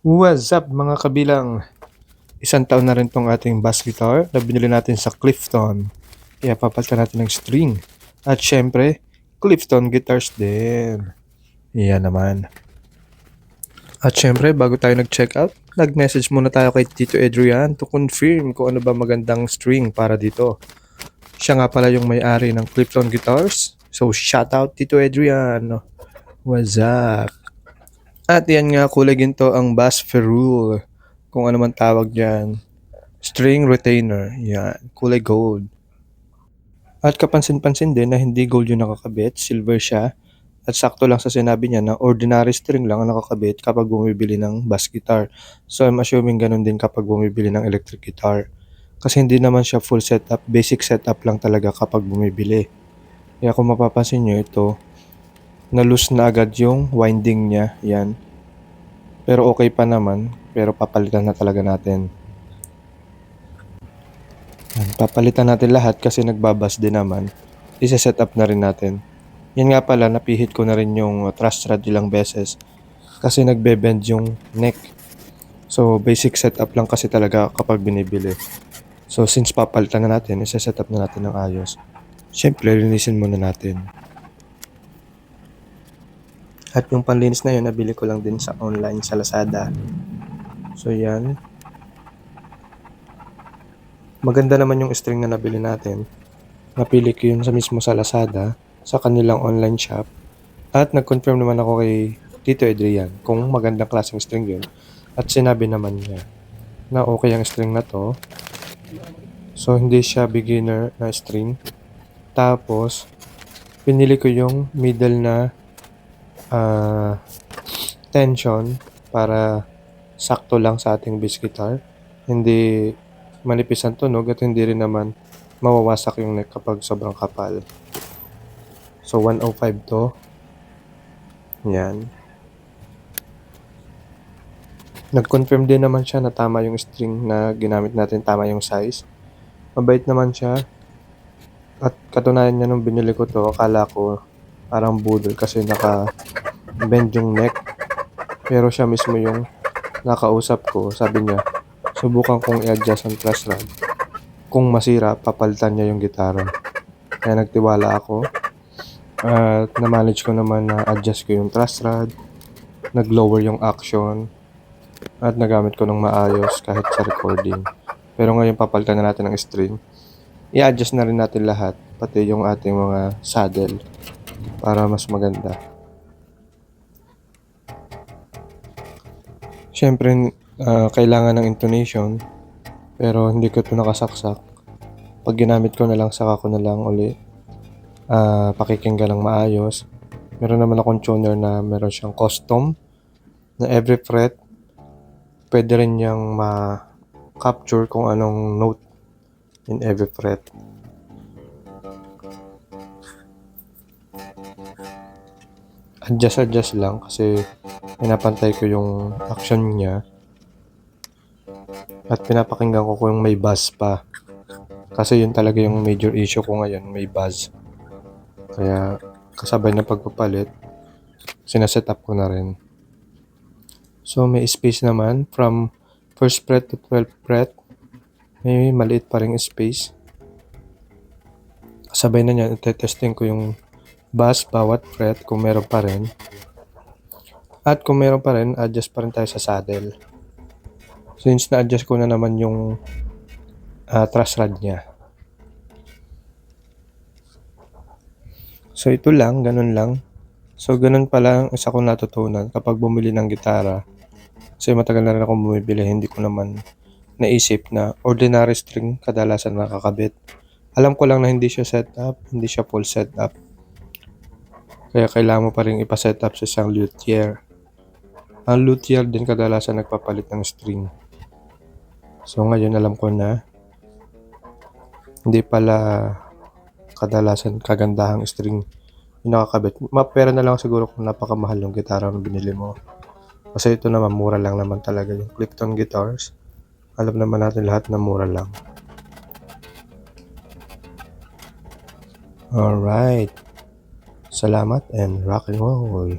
What's up mga kabilang? Isang taon na rin tong ating bass guitar na binili natin sa Clifton. Kaya papalitan natin ng string. At syempre, Clifton guitars din. Iyan naman. At syempre, bago tayo nag-check out, nag-message muna tayo kay Tito Adrian to confirm kung ano ba magandang string para dito. Siya nga pala yung may-ari ng Clifton Guitars. So shout out Tito Adrian. What's up? At yan nga, kulay ginto ang bass ferrule. Kung ano man tawag dyan. String retainer. Yan. Kulay gold. At kapansin-pansin din na hindi gold yung nakakabit. Silver siya. At sakto lang sa sinabi niya na ordinary string lang ang nakakabit kapag bumibili ng bass guitar. So I'm assuming ganun din kapag bumibili ng electric guitar. Kasi hindi naman siya full setup. Basic setup lang talaga kapag bumibili. Kaya kung mapapansin nyo ito, na-loose na agad yung winding niya. Yan. Pero okay pa naman. Pero papalitan na talaga natin. Papalitan natin lahat kasi nagbabas din naman. Isa-set up na rin natin. Yan nga pala, napihit ko na rin yung truss rod ilang beses. Kasi nagbe-bend yung neck. So basic setup lang kasi talaga kapag binibili. So since papalitan na natin, isa-set up na natin ng ayos. Siyempre, linisin muna natin. At yung panlinis na yun, nabili ko lang din sa online sa Lazada. So yan. Maganda naman yung string na nabili natin. Napili ko yun sa mismo sa Lazada, sa kanilang online shop. At nag-confirm naman ako kay Tito Adrian kung magandang klaseng string yun. At sinabi naman niya na okay ang string na to. So hindi siya beginner na string. Tapos, pinili ko yung middle na tension para sakto lang sa ating bass guitar. Hindi manipis ang tunog at hindi rin naman mawawasak yung neck kapag sobrang kapal. So 105 to. Yan. Nag-confirm din naman siya na tama yung string na ginamit natin, tama yung size. Mabait naman siya. At katunayan niya nung binili ko to, akala ko parang budol kasi naka-bend yung neck. Pero siya mismo yung nakausap ko. Sabi niya, subukan kong i-adjust ang truss rod. Kung masira, papalitan niya yung gitara. Kaya nagtiwala ako. At na-manage ko naman na adjust ko yung truss rod. Nag-lower yung action. At nagamit ko ng maayos kahit sa recording. Pero ngayon papalitan na natin ang string. I-adjust na rin natin lahat. Pati yung ating mga saddle. Para mas maganda. Siyempre, kailangan ng intonation. Pero hindi ko ito nakasaksak. Pag ginamit ko na lang, saka ko na lang uli pakikinggan ng maayos. Meron naman akong tuner na meron siyang custom na every fret pwede rin niyang ma-capture kung anong note in every fret. Adjust lang kasi pinapantay ko yung action niya. At pinapakinggan ko kung may buzz pa. Kasi yun talaga yung major issue ko ngayon, may buzz. Kaya kasabay ng pagpapalit, sinaset up ko na rin. So may space naman from 1st fret to 12th fret. May maliit pa ring space. Kasabay na niyan, ite-testing ko yung buzz bawat fret kung meron pa rin. At kung meron pa rin, adjust pa rin tayo sa saddle. Since na-adjust ko na naman yung truss rod niya. So ito lang, ganun lang. So ganun pala ang isa kong natutunan kapag bumili ng gitara. Kasi matagal na rin akong bumibili, hindi ko naman naisip na ordinary string kadalasan nakakabit. Alam ko lang na hindi siya setup, hindi siya full setup. Kaya kailangan mo pa rin ipa-setup sa isang luthier. Ang luthier din kadalasan nagpapalit ng string. So ngayon alam ko na hindi pala kadalasan kagandahang string yung nakakabit. Mapera na lang siguro kung napakamahal yung gitara na binili mo. Kasi ito naman mura lang naman talaga yung Clifton Guitars. Alam naman natin lahat na mura lang. Alright. Salamat and rock and roll.